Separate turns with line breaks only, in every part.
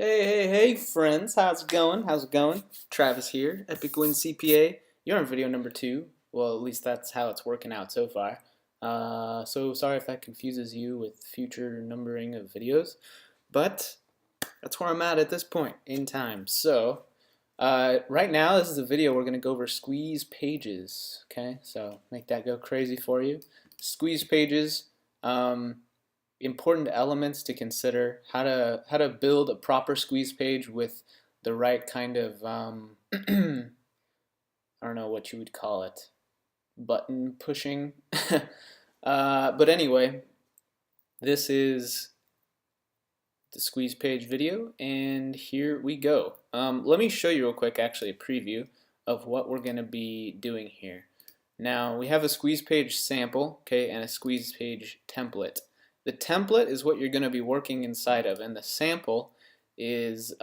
Hey, friends, how's it going? How's it going? Travis here, Epic Win CPA. You're on video number 2. Well, at least that's how it's working out so far. So sorry if that confuses you with future numbering of videos, but that's where I'm at this point in time. So, right now, this is a video we're going to go over squeeze pages, okay? So, make that go crazy for you. Squeeze pages. Important elements to consider, how to build a proper squeeze page with the right kind of I don't know what you would call it, button pushing. But anyway, this is the squeeze page video, and here we go. Let me show you real quick, actually, a preview of what we're going to be doing here. Now, we have a squeeze page sample, okay, and a squeeze page template. The template is what you're going to be working inside of, and the sample is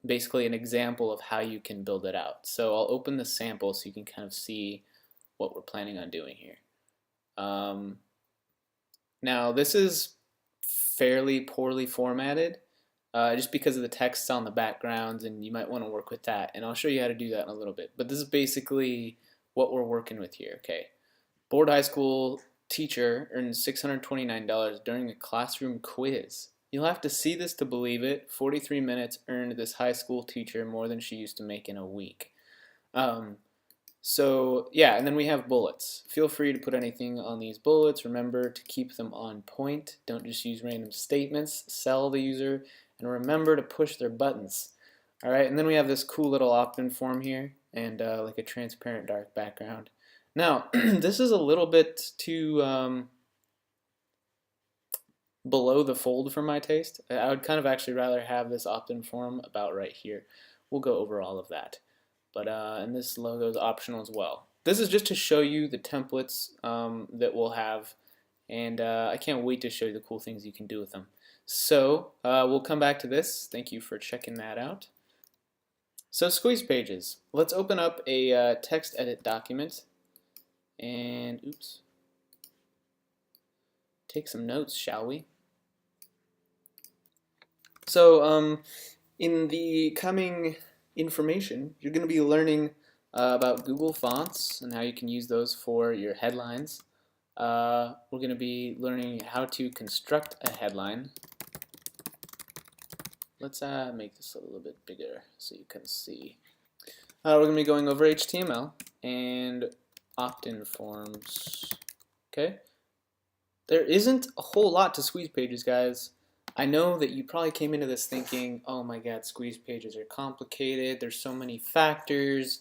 basically an example of how you can build it out. So I'll open the sample so you can kind of see what we're planning on doing here. Now this is fairly poorly formatted just because of the text on the backgrounds, and you might want to work with that, and I'll show you how to do that in a little bit. But this is basically what we're working with here. Okay, Board High School teacher earned $629 during a classroom quiz. You'll have to see this to believe it. 43 minutes earned this high school teacher more than she used to make in a week. So yeah, and then we have bullets. Feel free to put anything on these bullets. Remember to keep them on point. Don't just use random statements. Sell the user, and remember to push their buttons. Alright, and then we have this cool little opt-in form here, and like a transparent dark background. Now, this is a little bit too below the fold for my taste. I would kind of actually rather have this opt-in form about right here. We'll go over all of that. But and this logo is optional as well. This is just to show you the templates that we'll have, and I can't wait to show you the cool things you can do with them. So we'll come back to this. Thank you for checking that out. So squeeze pages. Let's open up a text edit document. And oops, take some notes, shall we? So in the coming information, you're going to be learning about Google Fonts and how you can use those for your headlines. We're going to be learning how to construct a headline. Let's make this a little bit bigger so you can see. We're going to be going over HTML and opt-in forms. Okay, there isn't a whole lot to squeeze pages, guys. I know that you probably came into this thinking, oh my god, squeeze pages are complicated, there's so many factors,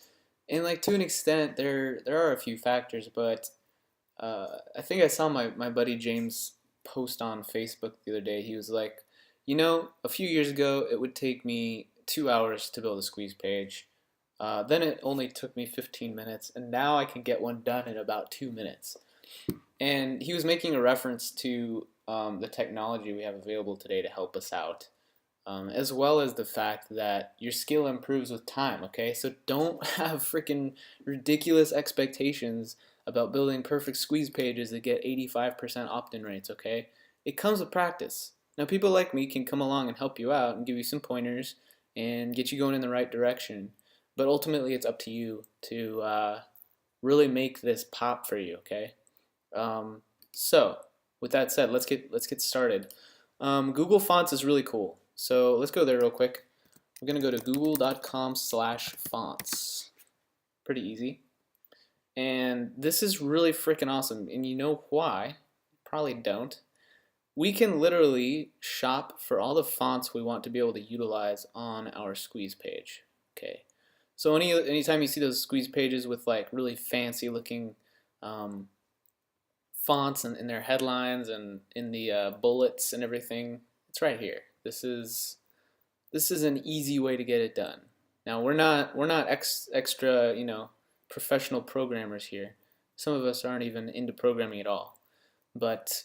and like to an extent there are a few factors, but I think I saw my buddy James post on Facebook the other day. He was like, you know, a few years ago it would take me 2 hours to build a squeeze page. Then it only took me 15 minutes, and now I can get one done in about 2 minutes. And he was making a reference to the technology we have available today to help us out, as well as the fact that your skill improves with time, okay? So don't have freaking ridiculous expectations about building perfect squeeze pages that get 85% opt-in rates, okay? It comes with practice. Now, people like me can come along and help you out and give you some pointers and get you going in the right direction. But ultimately, it's up to you to really make this pop for you, okay? So, with that said, let's get started. Google Fonts is really cool. So let's go there real quick. We're gonna go to google.com/fonts. Pretty easy. And this is really freaking awesome. And you know why? Probably don't. We can literally shop for all the fonts we want to be able to utilize on our squeeze page. Okay. So anytime you see those squeeze pages with like really fancy looking fonts in their headlines and in the bullets and everything, it's right here. This is an easy way to get it done. Now we're not extra, you know, professional programmers here. Some of us aren't even into programming at all, but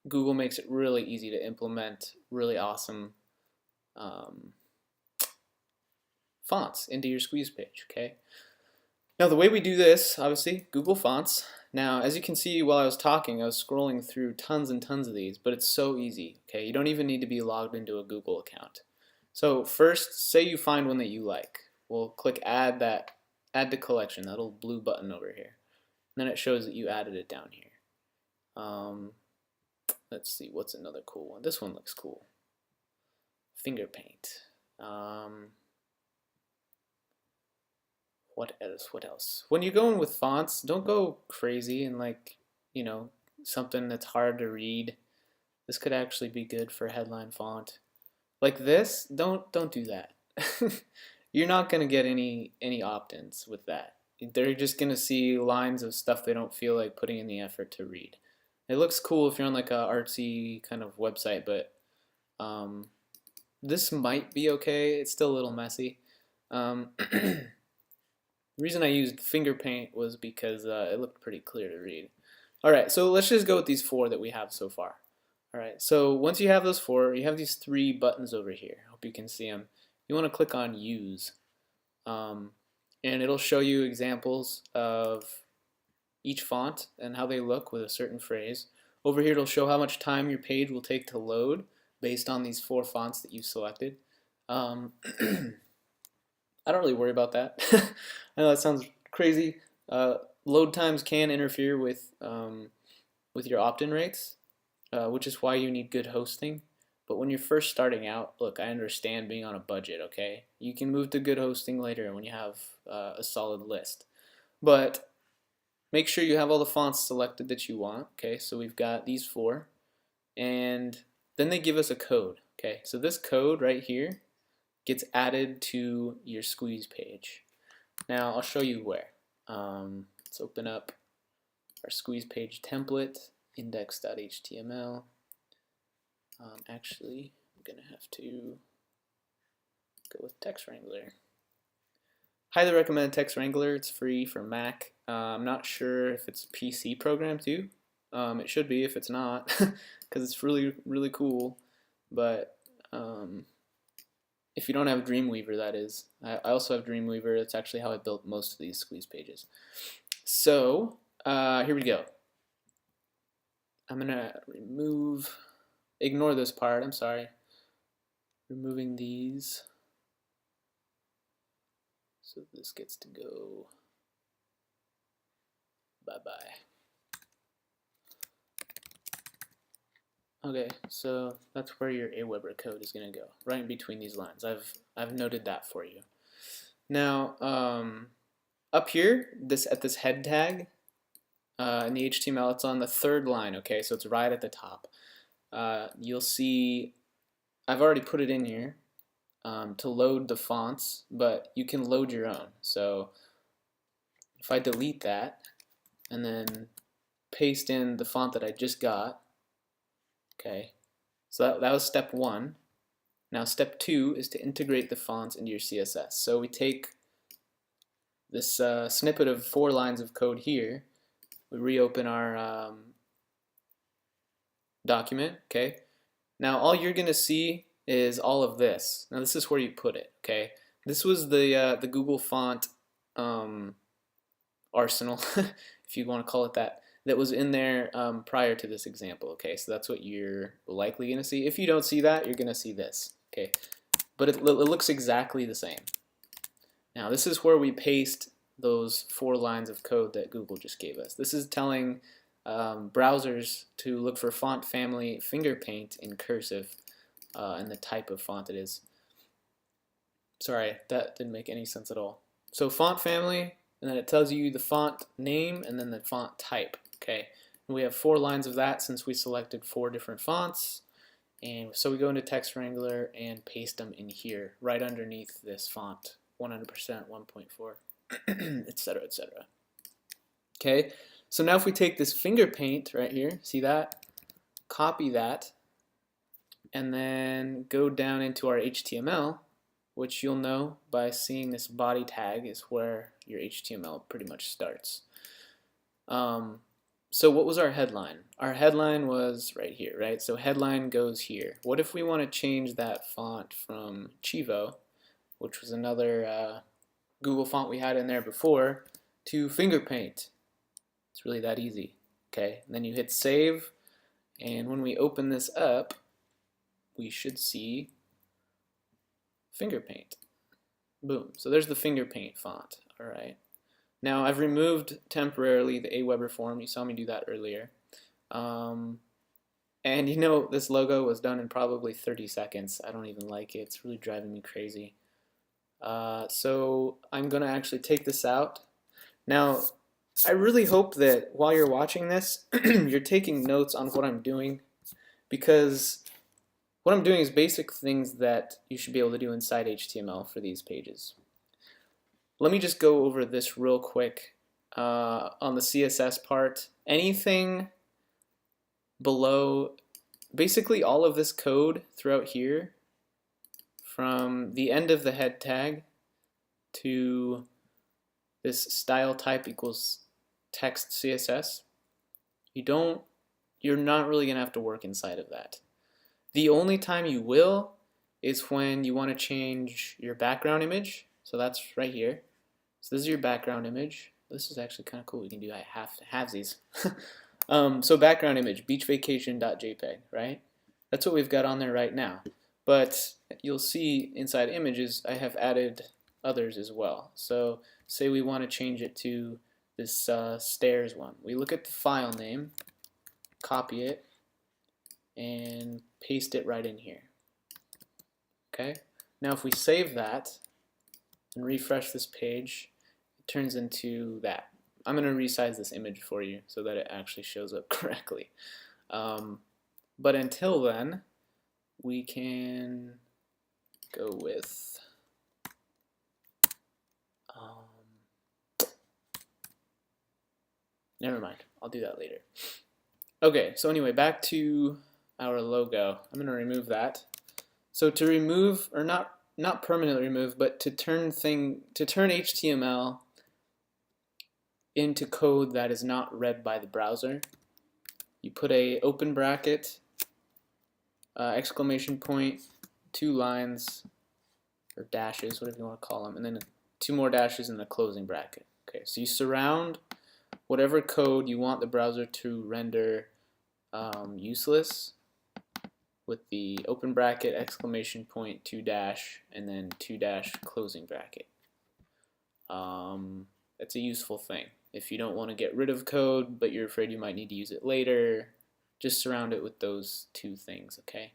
Google makes it really easy to implement really awesome fonts into your squeeze page, okay? Now the way we do this, obviously, Google Fonts, Now, as you can see, while I was talking, I was scrolling through tons and tons of these, but it's so easy. Okay, you don't even need to be logged into a Google account. So first, say you find one that you like. We'll click add to collection, that little blue button over here. And then it shows that you added it down here. Let's see, what's another cool one? This one looks cool. Finger paint. What else? When you're going with fonts, don't go crazy and something that's hard to read. This could actually be good for headline font. Like this, don't do that. You're not gonna get any opt-ins with that. They're just gonna see lines of stuff they don't feel like putting in the effort to read. It looks cool if you're on like a artsy kind of website, but this might be okay. It's still a little messy. The reason I used finger paint was because it looked pretty clear to read. Alright, so let's just go with these 4 that we have so far. Alright, so once you have those 4, you have these 3 buttons over here. I hope you can see them. You want to click on Use. And it'll show you examples of each font and how they look with a certain phrase. Over here it'll show how much time your page will take to load based on these 4 fonts that you selected. I don't really worry about that. I know that sounds crazy. Load times can interfere with your opt-in rates, which is why you need good hosting. But when you're first starting out, look, I understand being on a budget, okay? You can move to good hosting later when you have a solid list. But make sure you have all the fonts selected that you want, okay? So we've got these 4. And then they give us a code, okay? So this code right here gets added to your squeeze page. Now I'll show you where. Let's open up our squeeze page template, index.html. Actually, I'm gonna have to go with Text Wrangler. Highly recommend Text Wrangler. It's free for Mac. I'm not sure if it's a PC program too. It should be if it's not, because it's really cool. But if you don't have Dreamweaver, that is. I also have Dreamweaver. That's actually how I built most of these squeeze pages. So here we go. I'm gonna ignore this part. I'm sorry. Removing these. So this gets to go bye-bye. Okay, so that's where your Aweber code is going to go, right in between these lines. I've noted that for you. Now, up here, at this head tag in the HTML, it's on the 3rd line. Okay, so it's right at the top. You'll see I've already put it in here to load the fonts, but you can load your own. So if I delete that and then paste in the font that I just got. Okay, so that was step 1. Now step 2 is to integrate the fonts into your CSS. So we take this snippet of 4 lines of code here, we reopen our document, okay? Now all you're gonna see is all of this. Now this is where you put it, okay? This was the Google font arsenal, if you want to call it that was in there prior to this example, okay? So that's what you're likely going to see. If you don't see that, you're going to see this, okay? But it looks exactly the same. Now this is where we paste those 4 lines of code that Google just gave us. This is telling browsers to look for font family finger paint in cursive and the type of font it is. Sorry, that didn't make any sense at all. So font family, and then it tells you the font name and then the font type. Okay, and we have 4 lines of that since we selected 4 different fonts. And so we go into Text Wrangler and paste them in here, right underneath this font, 100%, 1.4, etc., etc. Okay, so now if we take this finger paint right here, see that? Copy that, and then go down into our HTML, which you'll know by seeing this body tag is where your HTML pretty much starts. So what was our headline? Our headline was right here, right? So headline goes here. What if we want to change that font from Chivo, which was another Google font we had in there before, to finger paint? It's really that easy. Okay, and then you hit save, and when we open this up, we should see finger paint. Boom. So there's the finger paint font. All right. Now I've removed temporarily the Aweber form. You saw me do that earlier. And you know, this logo was done in probably 30 seconds. I don't even like it. It's really driving me crazy. So I'm going to actually take this out. Now, I really hope that while you're watching this, you're taking notes on what I'm doing, because what I'm doing is basic things that you should be able to do inside HTML for these pages. Let me just go over this real quick on the CSS part. Anything below, basically all of this code throughout here, from the end of the head tag to this style type equals text CSS, you're not really gonna have to work inside of that. The only time you will is when you want to change your background image. So that's right here. So this is your background image. This is actually kind of cool. We can do halvesies. So background image, beachvacation.jpg, right? That's what we've got on there right now. But you'll see inside images, I have added others as well. So say we want to change it to this stairs one. We look at the file name, copy it, and paste it right in here. Okay? Now if we save that and refresh this page, it turns into that. I'm going to resize this image for you so that it actually shows up correctly. But until then, we can go with never mind, I'll do that later. Okay, so anyway, back to our logo. I'm going to remove that. So to remove, or not permanently remove, but to turn HTML into code that is not read by the browser, you put a open bracket, exclamation point, 2 lines, or dashes, whatever you want to call them, and then 2 more dashes in the closing bracket. Okay, so you surround whatever code you want the browser to render useless with the open bracket, exclamation point, 2 dash, and then 2 dash closing bracket. That's a useful thing. If you don't want to get rid of code, but you're afraid you might need to use it later, just surround it with those 2 things, okay?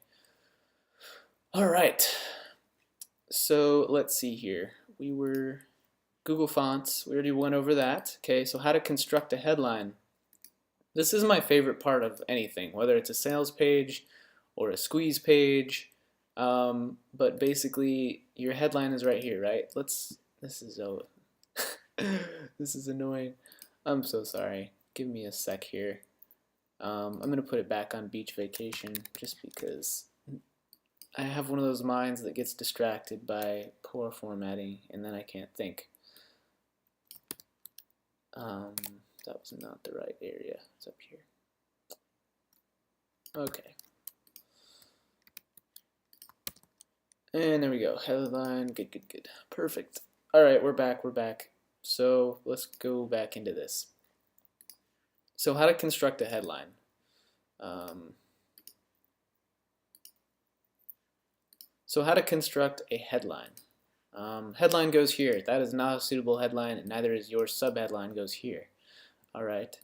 All right. So let's see here. We were Google Fonts. We already went over that. Okay, so how to construct a headline. This is my favorite part of anything, whether it's a sales page or a squeeze page. But basically, your headline is right here, right? This is this is annoying. I'm so sorry. Give me a sec here. I'm gonna put it back on beach vacation just because I have one of those minds that gets distracted by poor formatting, and then I can't think. That was not the right area. It's up here. Okay. And there we go. Headline. Good, good, good. Perfect. All right, we're back. We're back. So let's go back into this. So how to construct a headline. So how to construct a headline. Headline goes here. That is not a suitable headline, and neither is your subheadline goes here. All right.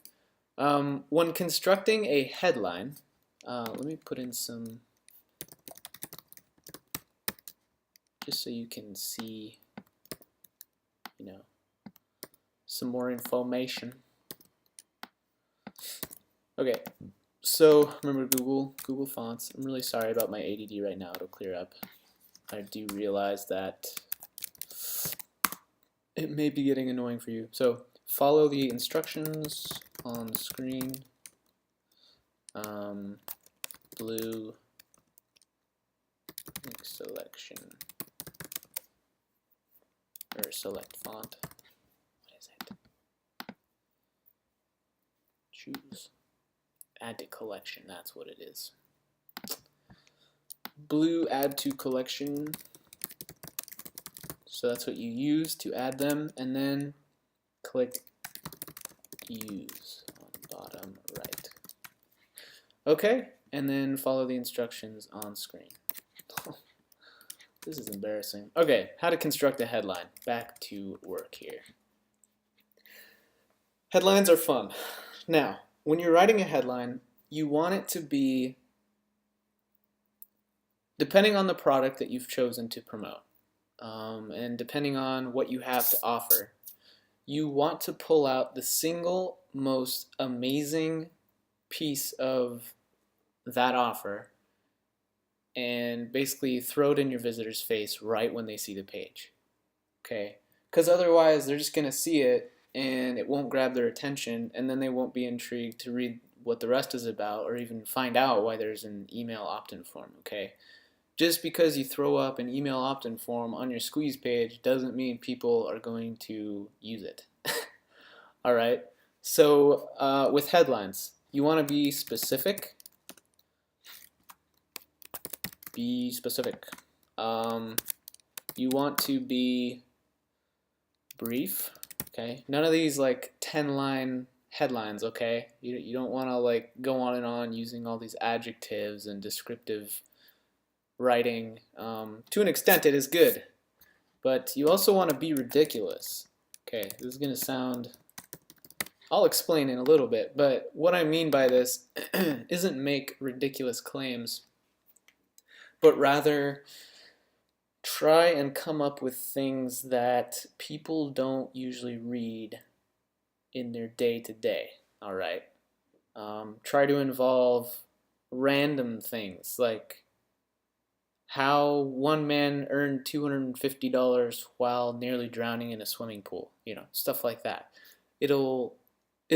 When constructing a headline, let me put in some, just so you can see, you know, some more information. Okay. So remember Google Fonts. I'm really sorry about my ADD right now. It'll clear up. I do realize that it may be getting annoying for you. So follow the instructions on the screen. Blue selection or select font. What is it? Choose. Add to collection. That's what it is. Blue add to collection. So that's what you use to add them, and then click use on bottom right. Okay, and then follow the instructions on screen. This is embarrassing. Okay, how to construct a headline. Back to work here. Headlines are fun. Now, when you're writing a headline, you want it to be, depending on the product that you've chosen to promote, and depending on what you have to offer, you want to pull out the single most amazing piece of that offer and basically throw it in your visitor's face right when they see the page. Okay? Because otherwise they're just going to see it and it won't grab their attention, and then they won't be intrigued to read what the rest is about or even find out why there's an email opt-in form. Okay? Just because you throw up an email opt-in form on your squeeze page doesn't mean people are going to use it. Alright? So with headlines, you want to be specific. Be specific. You want to be brief. Okay, none of these like 10-line headlines. Okay, you don't want to like go on and on using all these adjectives and descriptive writing. To an extent, it is good, but you also want to be ridiculous. Okay, this is gonna sound. I'll explain in a little bit, but what I mean by this isn't make ridiculous claims, but rather try and come up with things that people don't usually read in their day-to-day. All right. Try to involve random things like how one man earned $250 while nearly drowning in a swimming pool. You know, stuff like that. It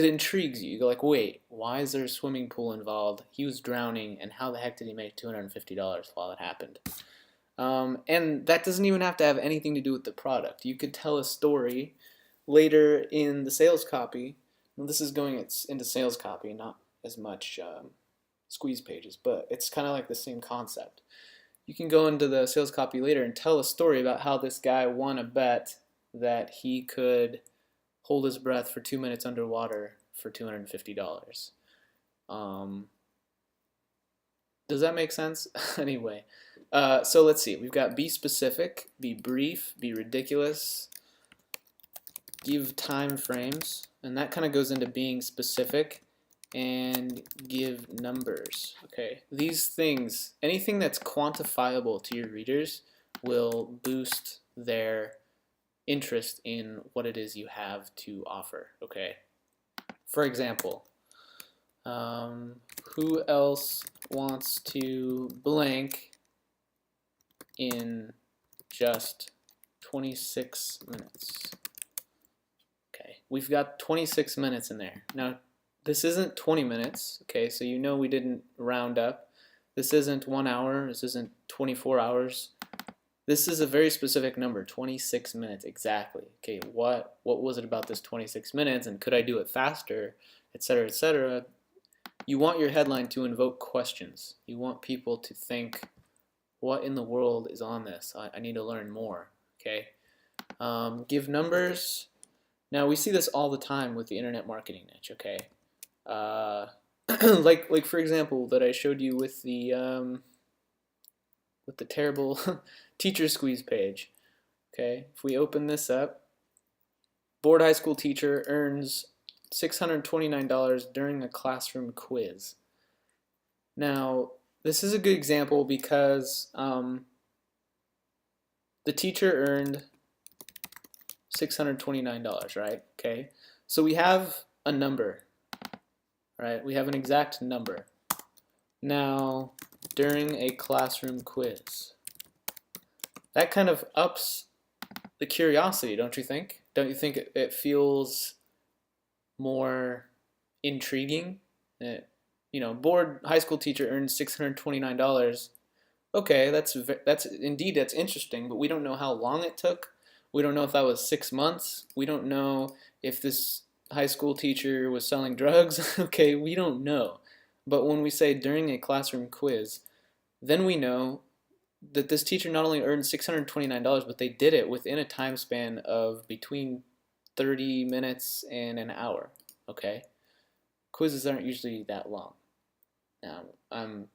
intrigues you. You go like, wait, why is there a swimming pool involved? He was drowning, and how the heck did he make $250 while it happened? And that doesn't even have to have anything to do with the product. You could tell a story later in the sales copy. Well, this is going into sales copy, not as much squeeze pages, but it's kind of like the same concept. You can go into the sales copy later and tell a story about how this guy won a bet that he could hold his breath for 2 minutes underwater for $250. Does that make sense? Anyway, so let's see. We've got be specific, be brief, be ridiculous, give time frames, and that kind of goes into being specific, and give numbers. Okay, these things, anything that's quantifiable to your readers will boost their interest in what it is you have to offer. Okay, for example, who else wants to blank in just 26 minutes? Okay, we've got 26 minutes in there. Now, this isn't 20 minutes, okay, so you know we didn't round up. This isn't 1 hour, this isn't 24 hours. This is a very specific number, 26 minutes exactly. Okay, what was it about this 26 minutes, and could I do it faster, etc., etc. You want your headline to invoke questions. You want people to think, what in the world is on this? I need to learn more, okay? Give numbers. Now, we see this all the time with the internet marketing niche, okay? Like for example, that I showed you with the terrible teacher squeeze page. Okay, if we open this up, bored high school teacher earns $629 during a classroom quiz. Now, this is a good example because the teacher earned $629, right? Okay, so we have a number, right? We have an exact number. Now, during a classroom quiz. That kind of ups the curiosity, don't you think? Don't you think it feels more intriguing? You know, bored high school teacher earns $629. Okay, that's interesting, but we don't know how long it took. We don't know if that was 6 months. We don't know if this high school teacher was selling drugs. Okay, we don't know. But when we say during a classroom quiz, then we know that this teacher not only earned $629, but they did it within a time span of between 30 minutes and an hour. okay? Quizzes aren't usually that long. Now, I'm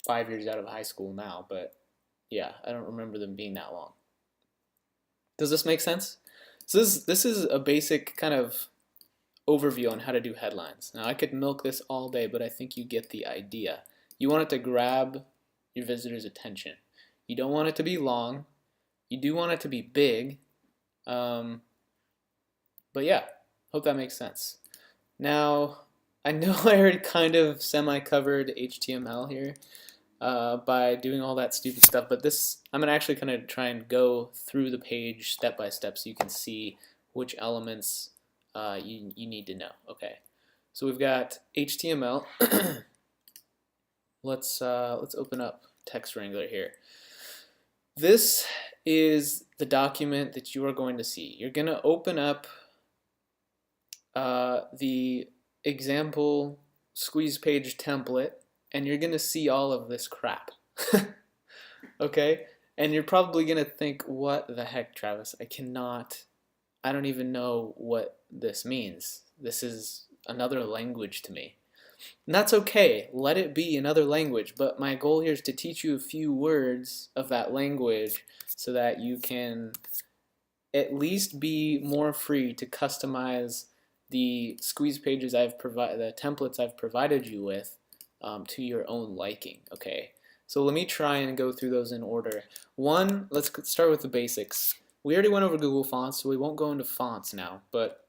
5 years out of high school now, but yeah, I don't remember them being that long. Does this make sense? So this is a basic kind of overview on how to do headlines. Now I could milk this all day, but I think you get the idea. You want it to grab your visitor's attention. You don't want it to be long. You do want it to be big. But yeah, hope that makes sense. Now, I know I already kind of semi-covered HTML here by doing all that stupid stuff, but this, I'm gonna actually kind of try and go through the page step by step so you can see which elements you need to know. Okay, so we've got HTML. Let's open up Text Wrangler here. This is the document that you are going to see. You're going to open up the example squeeze page template, and you're going to see all of this crap. Okay? And you're probably going to think, what the heck, Travis? I don't even know what this means. This is another language to me. And that's okay. Let it be another language. But my goal here is to teach you a few words of that language so that you can at least be more free to customize the squeeze pages the templates I've provided you with to your own liking. Okay. So let me try and go through those in order. One, let's start with the basics. We already went over Google Fonts, so we won't go into fonts now, but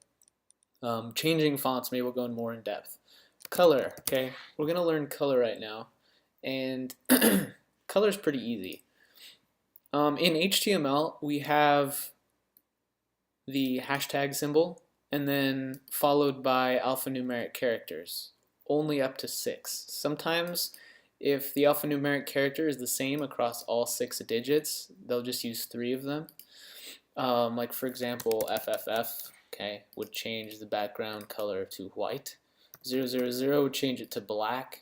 changing fonts, maybe we'll go in more in depth. Color, okay? We're going to learn color right now, and color is pretty easy. In HTML, we have the hashtag symbol, and then followed by alphanumeric characters, only up to 6. Sometimes, if the alphanumeric character is the same across all 6 digits, they'll just use 3 of them. Like for example, FFF, okay, would change the background color to white. 000 would change it to black.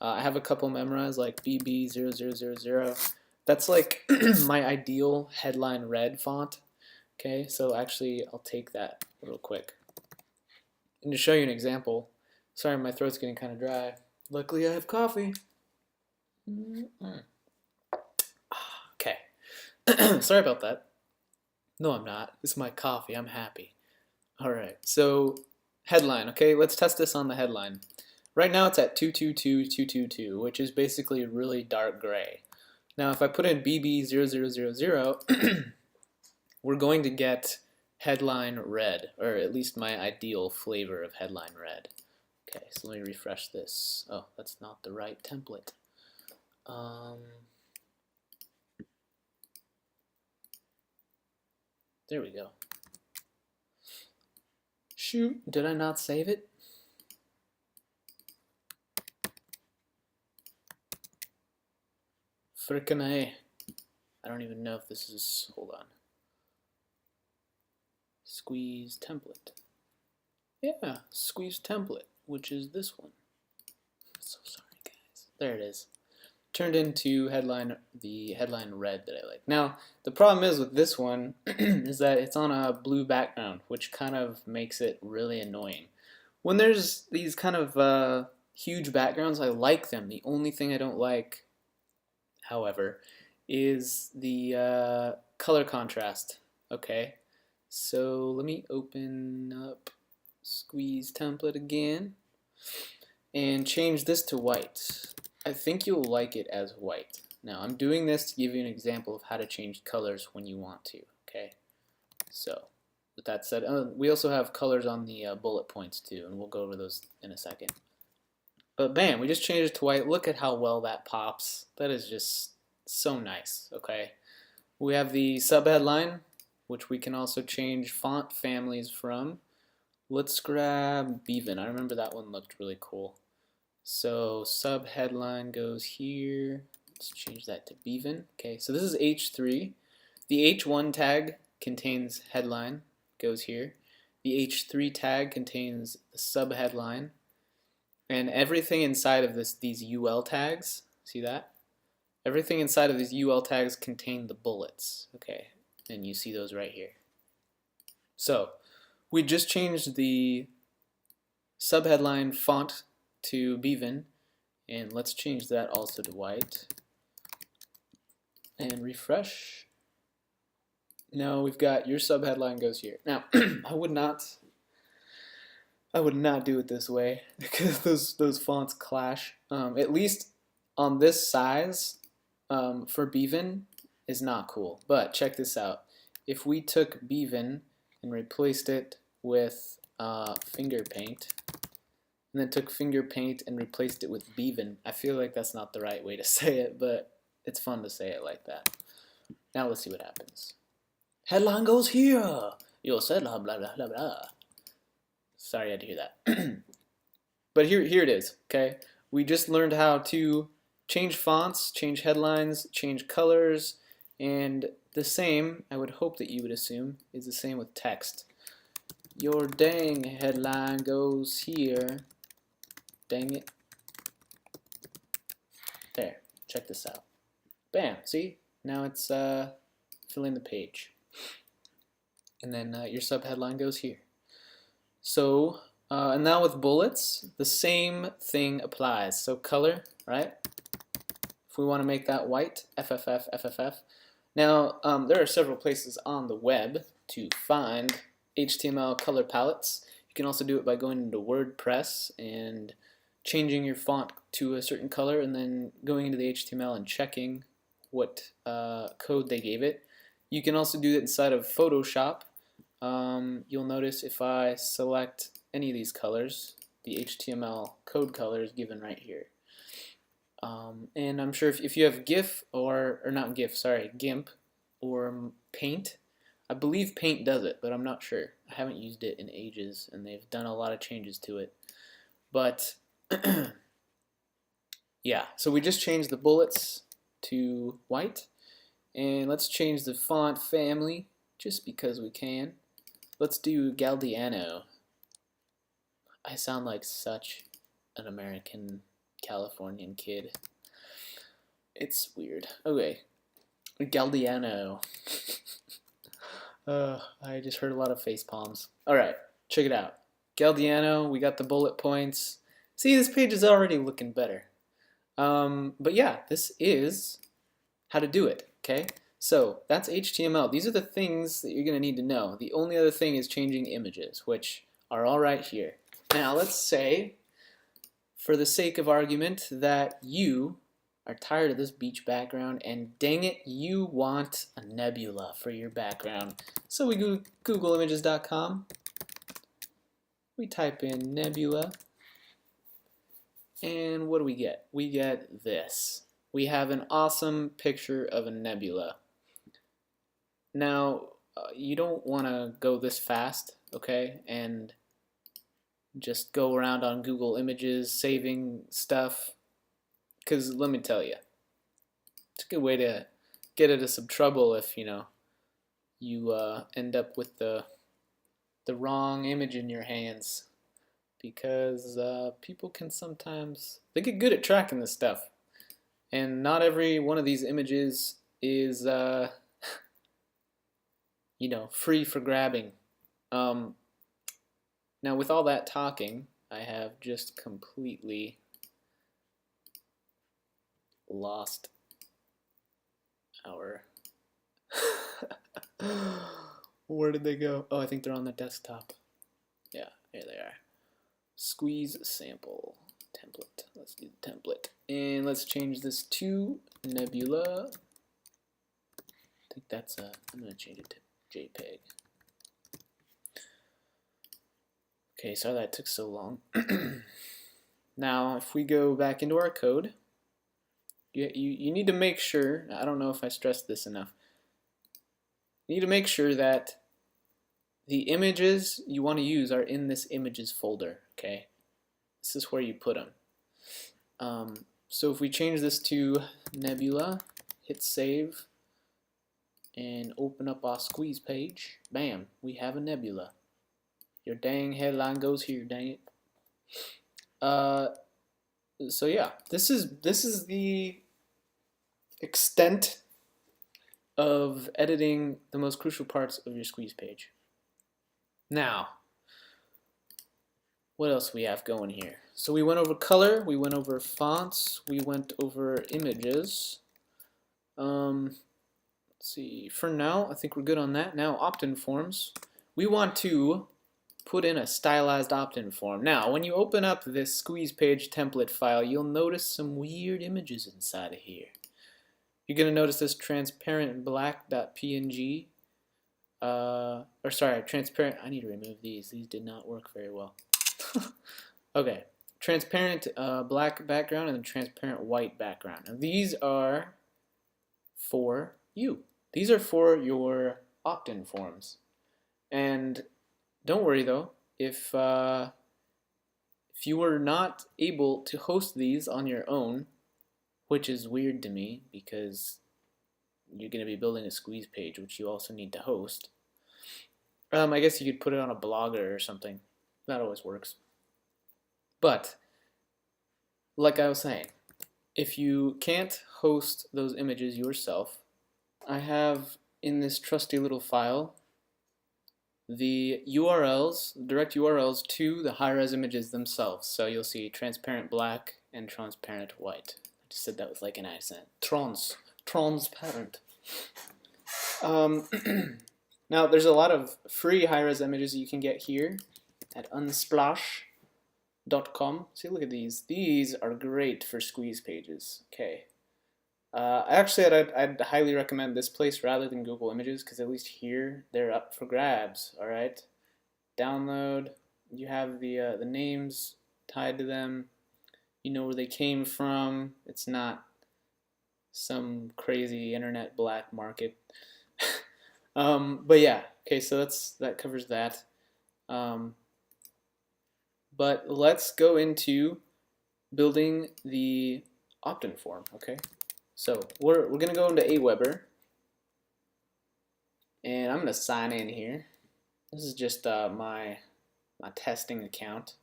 I have a couple memorized, like BB0000. That's like my ideal headline red font. Okay, so actually I'll take that real quick. And to show you an example, sorry my throat's getting kind of dry. Luckily I have coffee. Okay, sorry about that. No, I'm not. This is my coffee. I'm happy. All right. So headline. Okay, let's test this on the headline. Right now it's at 222222, which is basically really dark gray. Now, if I put in BB0000, we're going to get headline red, or at least my ideal flavor of headline red. Okay, so let me refresh this. Oh, that's not the right template. There we go. Shoot, did I not save it? Frickin' A. I don't even know if this is, hold on. Squeeze template. Yeah, squeeze template, which is this one. I'm so sorry, guys. There it is. Turned into the headline red that I like. Now, the problem is with this one is that it's on a blue background, which kind of makes it really annoying. When there's these kind of huge backgrounds, I like them. The only thing I don't like, however, is the color contrast. Okay, so let me open up Squeeze template again and change this to white. I think you'll like it as white. Now, I'm doing this to give you an example of how to change colors when you want to, okay? So, with that said, we also have colors on the bullet points too, and we'll go over those in a second. But bam, we just changed it to white. Look at how well that pops. That is just so nice, okay? We have the subheadline, which we can also change font families from. Let's grab Bevan. I remember that one looked really cool. So subheadline goes here. Let's change that to Bevan. Okay, so this is H3. The H1 tag contains headline, goes here. The H3 tag contains the subheadline. And everything inside of these UL tags, see that? Everything inside of these UL tags contain the bullets. Okay, and you see those right here. So we just changed the subheadline font to Bevan, and let's change that also to white, and refresh. Now we've got your subheadline goes here. Now I would not do it this way because those fonts clash. At least on this size for Bevan is not cool. But check this out. If we took Bevan and replaced it with finger paint, and then took finger paint and replaced it with Bevan, I feel like that's not the right way to say it, but it's fun to say it like that. Now let's see what happens. Headline goes here. You said blah blah blah blah blah. Sorry I had to hear that. But here it is, okay? We just learned how to change fonts, change headlines, change colors, and the same, I would hope that you would assume, is the same with text. Your dang headline goes here. Dang it. There, check this out. Bam, see? Now it's filling the page. And then your subheadline goes here. So, and now with bullets, the same thing applies. So color, right? If we want to make that white, FFF, FFF. Now, there are several places on the web to find HTML color palettes. You can also do it by going into WordPress and changing your font to a certain color and then going into the HTML and checking what code they gave it. You can also do it inside of Photoshop. You'll notice if I select any of these colors, the HTML code color is given right here. And I'm sure if you have GIF or not GIF, sorry, GIMP or Paint, I believe Paint does it, but I'm not sure. I haven't used it in ages, and they've done a lot of changes to it. But yeah, so we just changed the bullets to white, and let's change the font family just because we can. Let's do Galdiano. I sound like such an American Californian kid. It's weird. Okay, Galdiano. I just heard a lot of face palms. Alright, check it out. Galdiano, we got the bullet points. See, this page is already looking better. But yeah, this is how to do it, okay? So that's HTML. These are the things that you're going to need to know. The only other thing is changing images, which are all right here. Now let's say, for the sake of argument, that you are tired of this beach background and dang it, you want a nebula for your background. So we go googleimages.com, we type in nebula, and what do we get? We get this. We have an awesome picture of a nebula. Now, you don't want to go this fast, okay, and just go around on Google Images saving stuff, because let me tell you, it's a good way to get into some trouble if you end up with the wrong image in your hands, because people can sometimes, they get good at tracking this stuff, and not every one of these images is free for grabbing. Now with all that talking, I have just completely lost our where did they go? Oh, I think they're on the desktop. Yeah, here they are. Squeeze sample template. Let's do the template. And let's change this to nebula. I think that's I'm going to change it to JPEG. Okay, sorry that took so long. Now, if we go back into our code, you need to make sure, I don't know if I stressed this enough, you need to make sure that the images you want to use are in this images folder, okay? This is where you put them. So if we change this to nebula, hit save, and open up our squeeze page, bam, we have a nebula. Your dang headline goes here, dang it. So yeah, this is the extent of editing the most crucial parts of your squeeze page. Now, what else we have going here? So we went over color, we went over fonts, we went over images. Let's see, for now, I think we're good on that. Now, opt-in forms. We want to put in a stylized opt-in form. Now, when you open up this squeeze page template file, you'll notice some weird images inside of here. You're going to notice this transparent black.png. Or sorry, transparent. I need to remove these. These did not work very well. Okay, transparent black background and transparent white background. Now these are for you. These are for your opt-in forms. And don't worry though, if you were not able to host these on your own, which is weird to me because you're going to be building a squeeze page, which you also need to host. I guess you could put it on a blogger or something. That always works. But, like I was saying, if you can't host those images yourself, I have in this trusty little file the URLs, direct URLs to the high-res images themselves. So you'll see transparent black and transparent white. I just said that with like an accent. Transparent. Now there's a lot of free high-res images you can get here at unsplash.com. See, look at these. These are great for squeeze pages. Okay. Actually, I'd highly recommend this place rather than Google Images because at least here they're up for grabs. All right. Download. You have the names tied to them. You know where they came from. It's not some crazy internet black market. But yeah, okay, so that covers that. But let's go into building the opt-in form, okay? So we're gonna go into Aweber, and I'm gonna sign in here. This is just my testing account,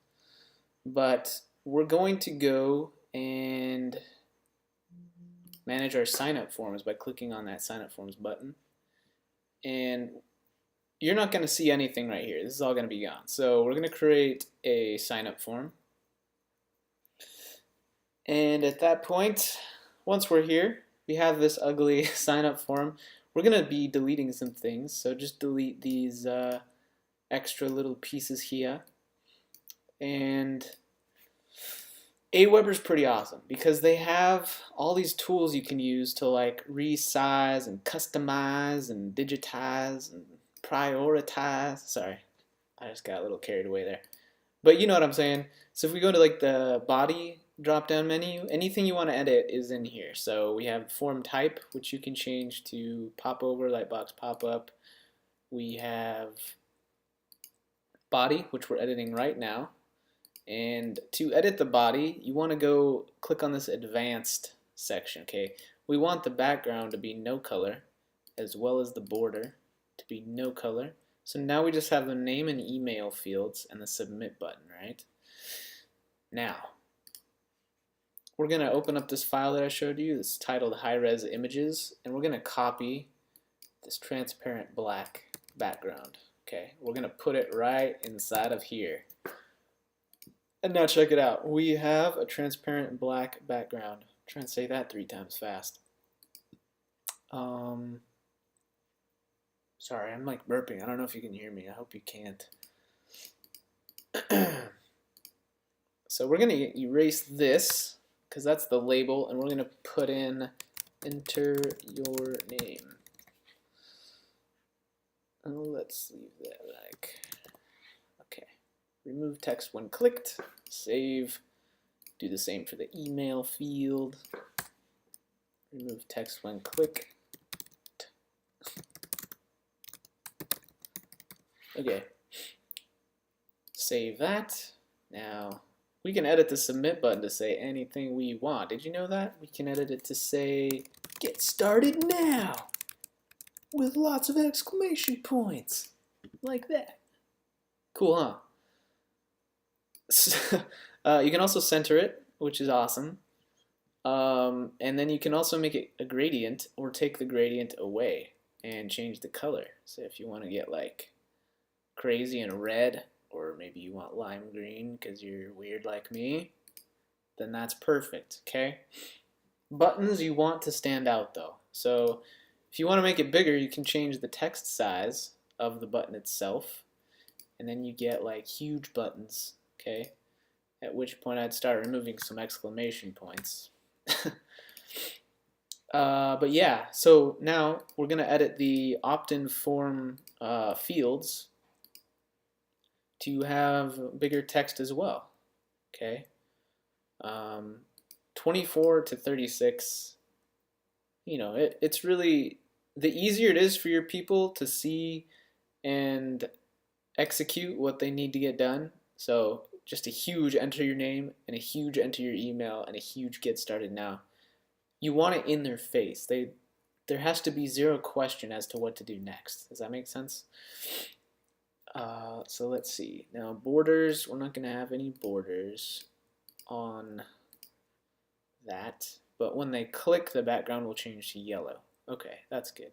but we're going to go and manage our sign-up forms by clicking on that sign-up forms button. And you're not going to see anything right here. This is all going to be gone. So we're going to create a sign-up form. And at that point, once we're here, we have this ugly sign-up form. We're going to be deleting some things. So just delete these extra little pieces here. And Aweber's pretty awesome because they have all these tools you can use to like resize and customize and digitize and prioritize. Sorry, I just got a little carried away there. But you know what I'm saying. So if we go to like the body drop-down menu, anything you want to edit is in here. So we have form type, which you can change to popover, lightbox pop-up. We have body, which we're editing right now. And to edit the body, you want to go click on this advanced section, okay? We want the background to be no color, as well as the border to be no color. So now we just have the name and email fields and the submit button, right? Now, we're going to open up this file that I showed you. It's titled high-res images, and we're going to copy this transparent black background, okay? We're going to put it right inside of here. And now check it out. We have a transparent black background. I'm trying to say that 3 times fast. Sorry, I'm like burping. I don't know if you can hear me. I hope you can't. So we're going to erase this because that's the label, and we're going to put in enter your name. Oh, let's leave that like. Okay. Remove text when clicked. Save. Do the same for the email field. Remove text when clicked. Okay. Save that. Now, we can edit the submit button to say anything we want. Did you know that? We can edit it to say, get started now! With lots of exclamation points. Like that. Cool, huh? You can also center it, which is awesome. And then you can also make it a gradient or take the gradient away and change the color. So if you want to get like crazy and red or maybe you want lime green because you're weird like me, then that's perfect, okay? Buttons you want to stand out though. So if you want to make it bigger, you can change the text size of the button itself, and then you get like huge buttons, okay? At which point I'd start removing some exclamation points. But yeah, so now we're going to edit the opt-in form fields to have bigger text as well, okay? 24 to 36, you know, it's really, the easier it is for your people to see and execute what they need to get done. So just a huge enter your name and a huge enter your email and a huge get started now. You want it in their face. There has to be zero question as to what to do next. Does that make sense? So let's see. Now borders, we're not going to have any borders on that, but when they click, the background will change to yellow. Okay, that's good.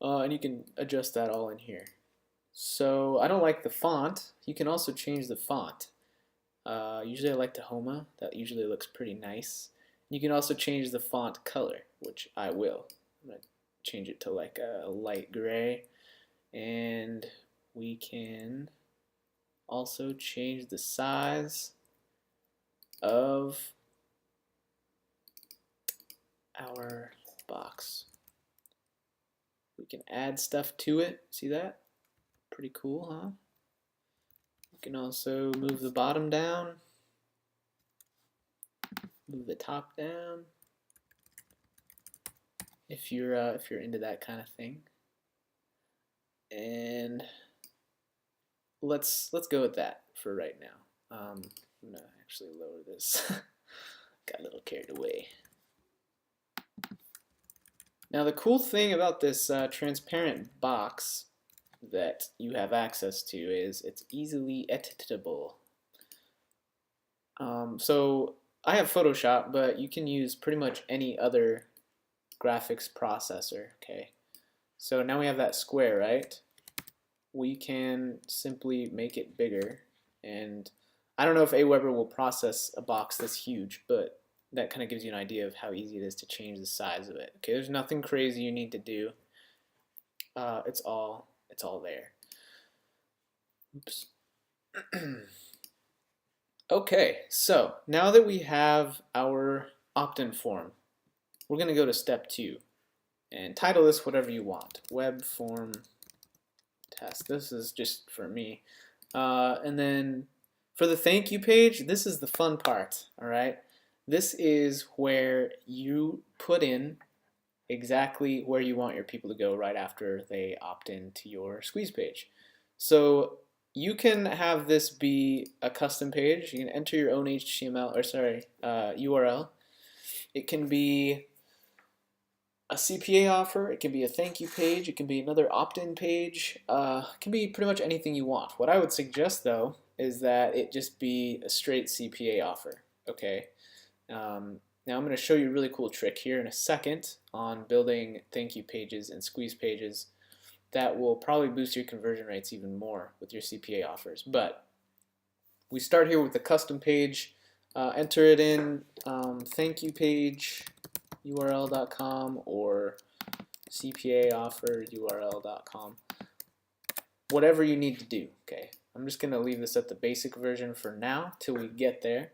And you can adjust that all in here. So I don't like the font. You can also change the font. Usually I like Tahoma. That usually looks pretty nice. You can also change the font color, which I will. I'm going to change it to like a light gray. And we can also change the size of our box. We can add stuff to it. See that? Pretty cool, huh? You can also move the bottom down, move the top down, if you're into that kind of thing. And let's go with that for right now. I'm gonna actually lower this. Got a little carried away. Now the cool thing about this transparent box that you have access to is it's easily editable. So I have Photoshop, but you can use pretty much any other graphics processor, okay? So now we have that square, right? We can simply make it bigger, and I don't know if Aweber will process a box this huge, but that kind of gives you an idea of how easy it is to change the size of it. Okay, there's nothing crazy you need to do. It's all there. Oops. Okay, so now that we have our opt-in form, we're going to go to step 2 and title this whatever you want. Web form test. This is just for me. And then for the thank you page, this is the fun part, all right? This is where you put in exactly where you want your people to go right after they opt in to your squeeze page. So you can have this be a custom page. You can enter your own HTML, or sorry, URL. It can be a CPA offer, it can be a thank you page, it can be another opt-in page, it can be pretty much anything you want. What I would suggest though is that it just be a straight CPA offer, okay? Now I'm going to show you a really cool trick here in a second on building thank you pages and squeeze pages that will probably boost your conversion rates even more with your CPA offers. But we start here with the custom page, enter it in thank you page url.com or CPA offer url.com, whatever you need to do, okay? I'm just going to leave this at the basic version for now till we get there,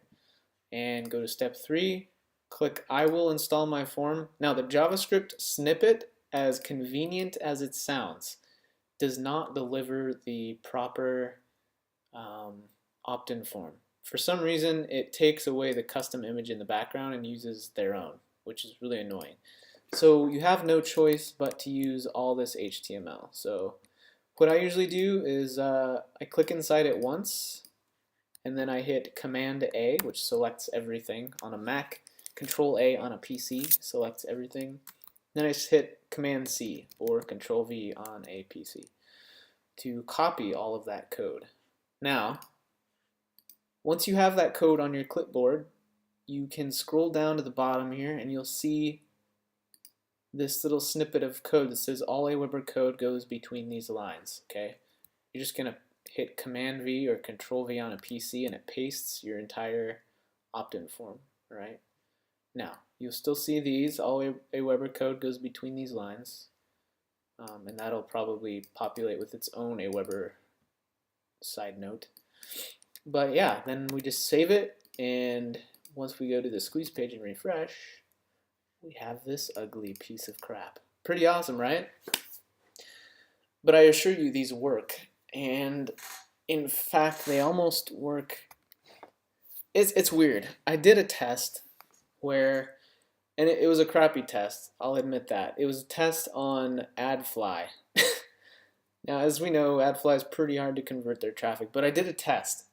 and go to step 3, click I will install my form. Now the JavaScript snippet, as convenient as it sounds, does not deliver the proper opt-in form. For some reason it takes away the custom image in the background and uses their own, which is really annoying. So you have no choice but to use all this HTML. So what I usually do is I click inside it once, and then I hit Command A, which selects everything on a Mac, Control A on a PC, selects everything. Then I just hit Command C or Control V on a PC to copy all of that code. Now, once you have that code on your clipboard, you can scroll down to the bottom here and you'll see this little snippet of code that says all Aweber code goes between these lines, okay? you're just going to hit Command V or Control V on a PC and it pastes your entire opt-in form, right? Now, you'll still see these. All Aweber code goes between these lines, and that'll probably populate with its own Aweber side note. But yeah, then we just save it, and once we go to the squeeze page and refresh, we have this ugly piece of crap. Pretty awesome, right? But I assure you these work, and in fact they almost work. It's weird. I did a test where, and it was a crappy test, I'll admit that. It was a test on AdFly. Now, as we know, AdFly is pretty hard to convert their traffic, but I did a test.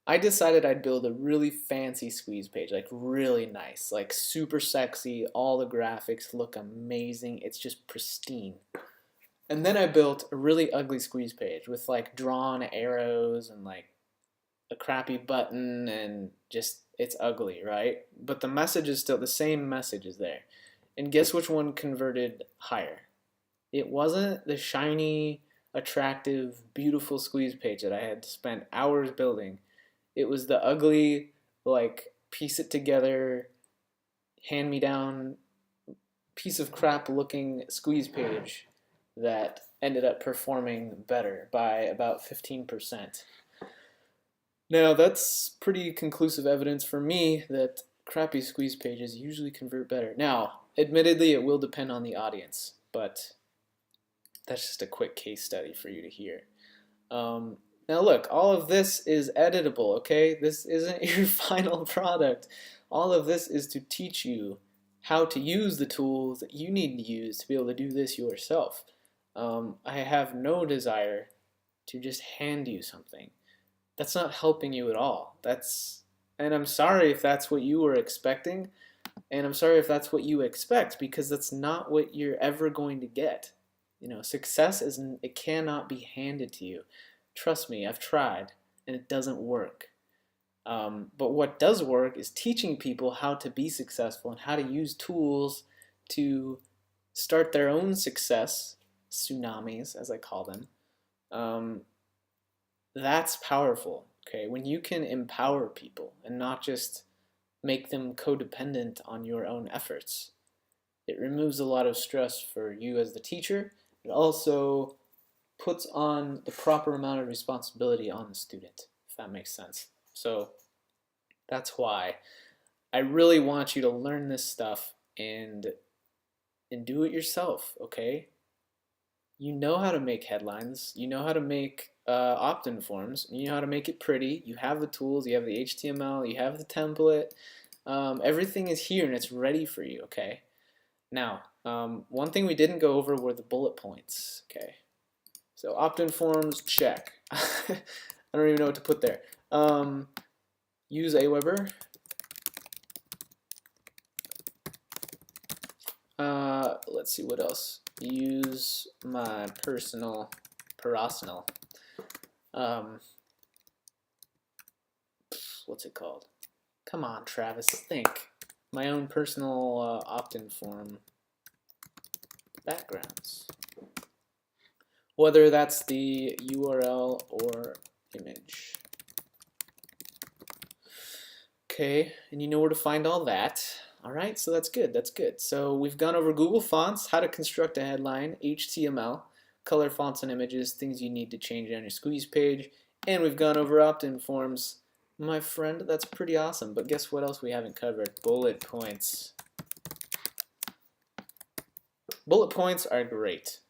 I decided I'd build a really fancy squeeze page, like really nice, like super sexy, all the graphics look amazing, it's just pristine. And then I built a really ugly squeeze page with like drawn arrows and like a crappy button, and just, it's ugly, right? But the message is still, the same message is there. And guess which one converted higher? It wasn't the shiny, attractive, beautiful squeeze page that I had to spend hours building. It was the ugly, like, piece it together, hand-me-down, piece of crap looking squeeze page that ended up performing better by about 15%. Now, that's pretty conclusive evidence for me that crappy squeeze pages usually convert better. Now, admittedly, it will depend on the audience, but that's just a quick case study for you to hear. Now look, all of this is editable, okay? This isn't your final product. All of this is to teach you how to use the tools that you need to use to be able to do this yourself. I have no desire to just hand you something. That's not helping you at all. And I'm sorry if that's what you were expecting, and I'm sorry if that's what you expect, because that's not what you're ever going to get. You know, success it cannot be handed to you. Trust me, I've tried, and it doesn't work. But what does work is teaching people how to be successful and how to use tools to start their own success, tsunamis, as I call them. That's powerful, okay? When you can empower people and not just make them codependent on your own efforts, it removes a lot of stress for you as the teacher. It also puts on the proper amount of responsibility on the student, if that makes sense. So that's why I really want you to learn this stuff and do it yourself, okay? You know how to make headlines, you know how to make opt-in forms, you know how to make it pretty, you have the tools, you have the HTML, you have the template, everything is here and it's ready for you, okay? Now, one thing we didn't go over were the bullet points, okay? So opt-in forms, check. I don't even know what to put there. Use Aweber. Let's see what else. Use my personal. What's it called? Come on, Travis, think. My own personal opt-in form backgrounds. Whether that's the URL or image. Okay, and you know where to find all that. All right, so that's good, that's good. So we've gone over Google Fonts, how to construct a headline, HTML, color fonts and images, things you need to change on your squeeze page, and we've gone over opt-in forms. My friend, that's pretty awesome, but guess what else we haven't covered? Bullet points. Bullet points are great.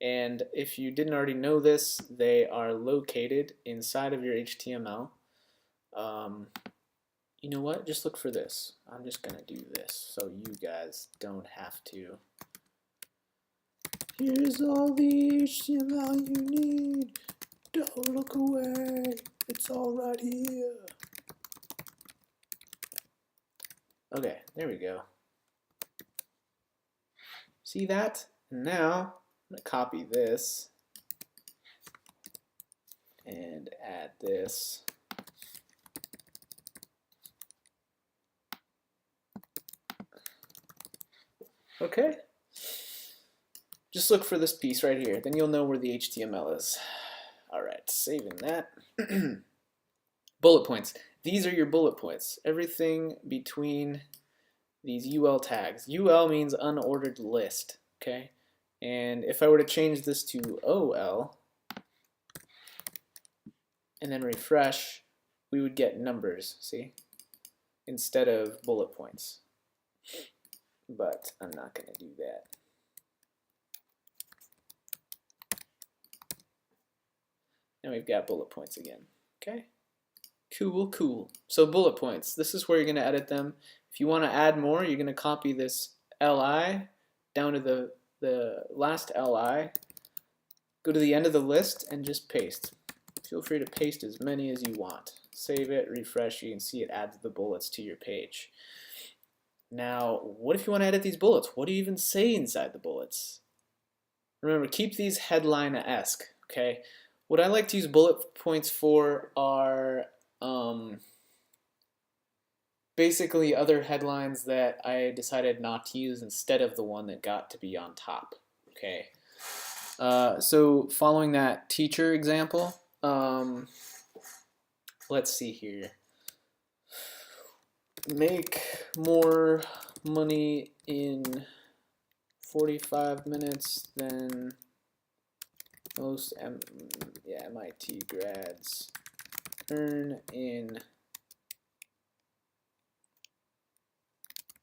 And if you didn't already know this, they are located inside of your HTML. You know what? Just look for this. I'm just going to do this so you guys don't have to. Here's all the HTML you need. Don't look away. It's all right here. Okay, there we go. See that? And now I'm going to copy this and add this. Okay. Just look for this piece right here. Then you'll know where the HTML is. All right, saving that. Bullet points. These are your bullet points. Everything between these UL tags. UL means unordered list, okay? And if I were to change this to OL and then refresh, we would get numbers, see? Instead of bullet points. But I'm not going to do that. Now we've got bullet points again, okay? Cool, cool. So bullet points, this is where you're going to edit them. If you want to add more, you're going to copy this LI down to the last LI, go to the end of the list, and just paste. Feel free to paste as many as you want. Save it, refresh, you can see it adds the bullets to your page. Now, what if you want to edit these bullets? What do you even say inside the bullets? Remember, keep these headline-esque, okay? What I like to use bullet points for are basically other headlines that I decided not to use instead of the one that got to be on top, okay? So following that teacher example, let's see here. Make more money in 45 minutes than most MIT grads earn in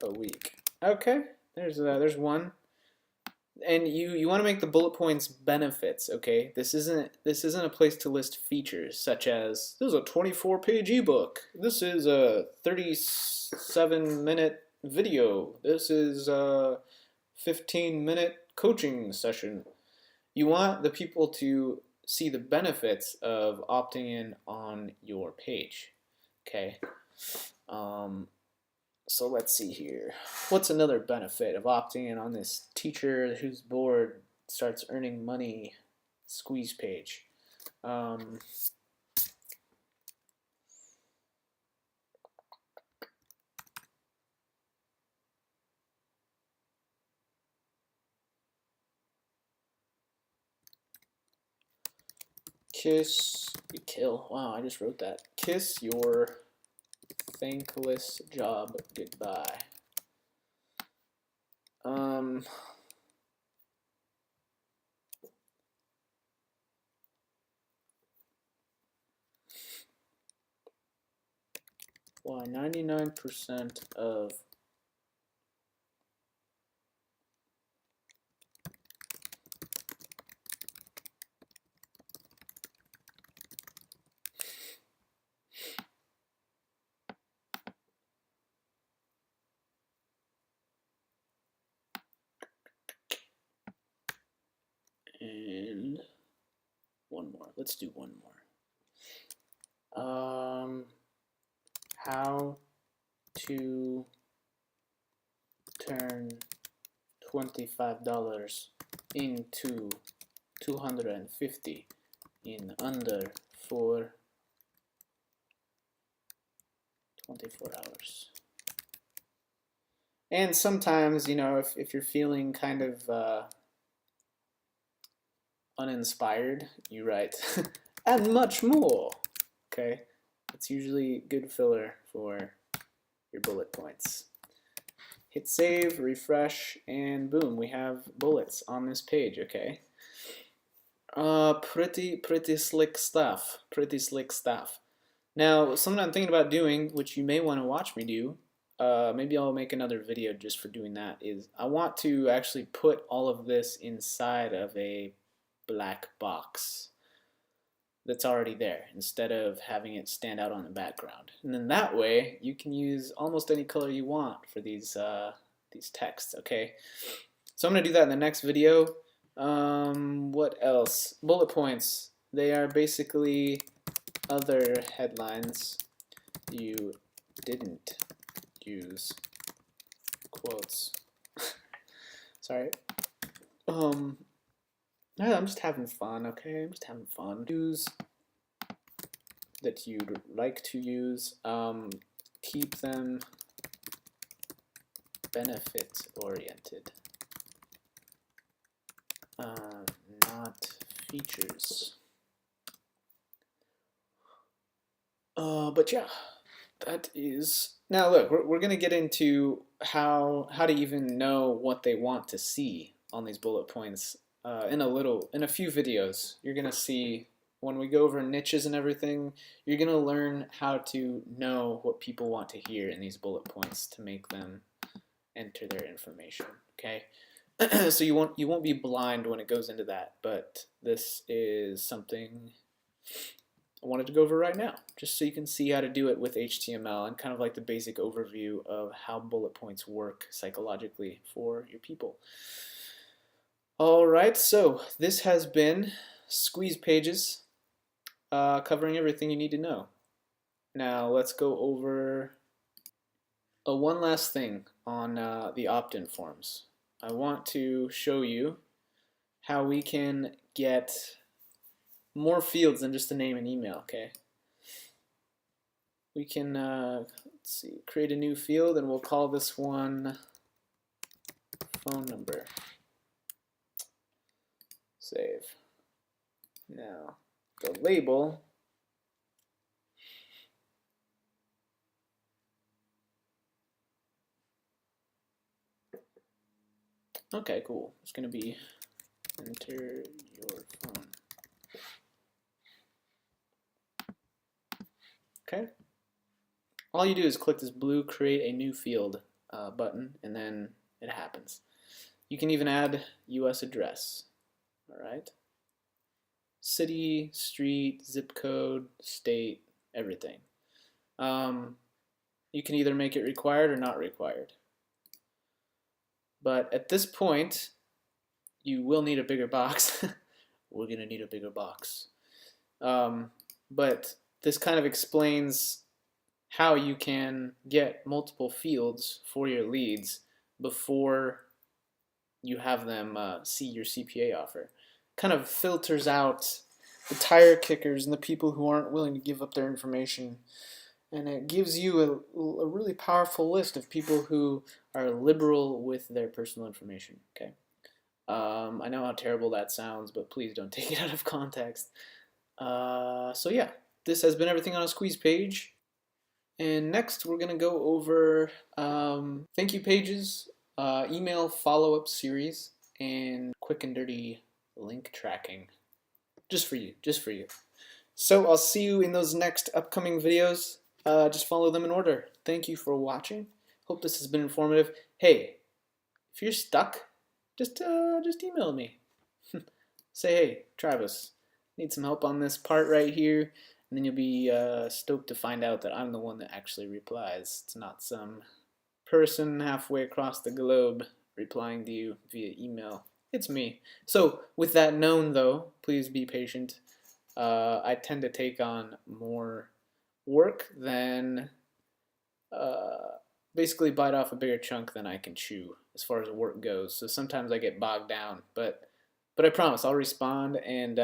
a week. Okay, there's one. And you want to make the bullet points benefits, okay? This isn't a place to list features such as this is a 24-page ebook. This is a 37-minute video. This is a 15-minute coaching session. You want the people to see the benefits of opting in on your page, okay? So let's see here. What's another benefit of opting in on this teacher whose board starts earning money squeeze page? Kiss, you kill. Wow, I just wrote that. Kiss your thankless job goodbye. Why 99% of and one more. Let's do one more. How to turn $25 into $250 in under 24 hours. And sometimes, you know, if you're feeling kind of uninspired, you write and much more. Okay, it's usually good filler for your bullet points. Hit save, refresh, and boom, we have bullets on this page. Okay, pretty slick stuff. Pretty slick stuff. Now, something I'm thinking about doing, which you may want to watch me do, maybe I'll make another video just for doing that, is I want to actually put all of this inside of a black box that's already there instead of having it stand out on the background. And then that way you can use almost any color you want for these texts, okay? So I'm going to do that in the next video. What else? Bullet points. They are basically other headlines you didn't use quotes. Sorry. I'm just having fun, okay? I'm just having fun. Use that you'd like to use. Keep them benefit oriented. Not features. But yeah, that is. Now look, we're gonna get into how to even know what they want to see on these bullet points in a few videos. You're gonna see when we go over niches and everything. You're gonna learn how to know what people want to hear in these bullet points to make them enter their information. Okay. So you won't be blind when it goes into that, but this is something I wanted to go over right now, just so you can see how to do it with HTML and kind of like the basic overview of how bullet points work psychologically for your people. Alright, so this has been Squeeze Pages, covering everything you need to know. Now let's go over one last thing on the opt-in forms. I want to show you how we can get more fields than just a name and email, okay? We can, let's see, create a new field and we'll call this one phone number. Save. Now, the label, okay, cool. It's going to be enter your phone. Okay. All you do is click this blue create a new field button and then it happens. You can even add US address. Alright. City, street, zip code, state, everything. You can either make it required or not required. But at this point, you will need a bigger box. We're going to need a bigger box. But this kind of explains how you can get multiple fields for your leads before you have them see your CPA offer. Kind of filters out the tire kickers and the people who aren't willing to give up their information. And it gives you a really powerful list of people who are liberal with their personal information. Okay. I know how terrible that sounds, but please don't take it out of context. So yeah, this has been everything on a Squeeze page. And next we're going to go over thank you pages, email follow-up series, and quick and dirty link tracking. Just for you, just for you. So I'll see you in those next upcoming videos. Just follow them in order. Thank you for watching. Hope this has been informative. Hey, if you're stuck, just email me. Say, hey, Travis, need some help on this part right here. And then you'll be stoked to find out that I'm the one that actually replies. It's not some person halfway across the globe replying to you via email. It's me. So with that known, though, please be patient. I tend to take on more work than basically bite off a bigger chunk than I can chew as far as work goes. So sometimes I get bogged down, but I promise I'll respond and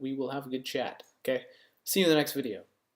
we will have a good chat. Okay. See you in the next video.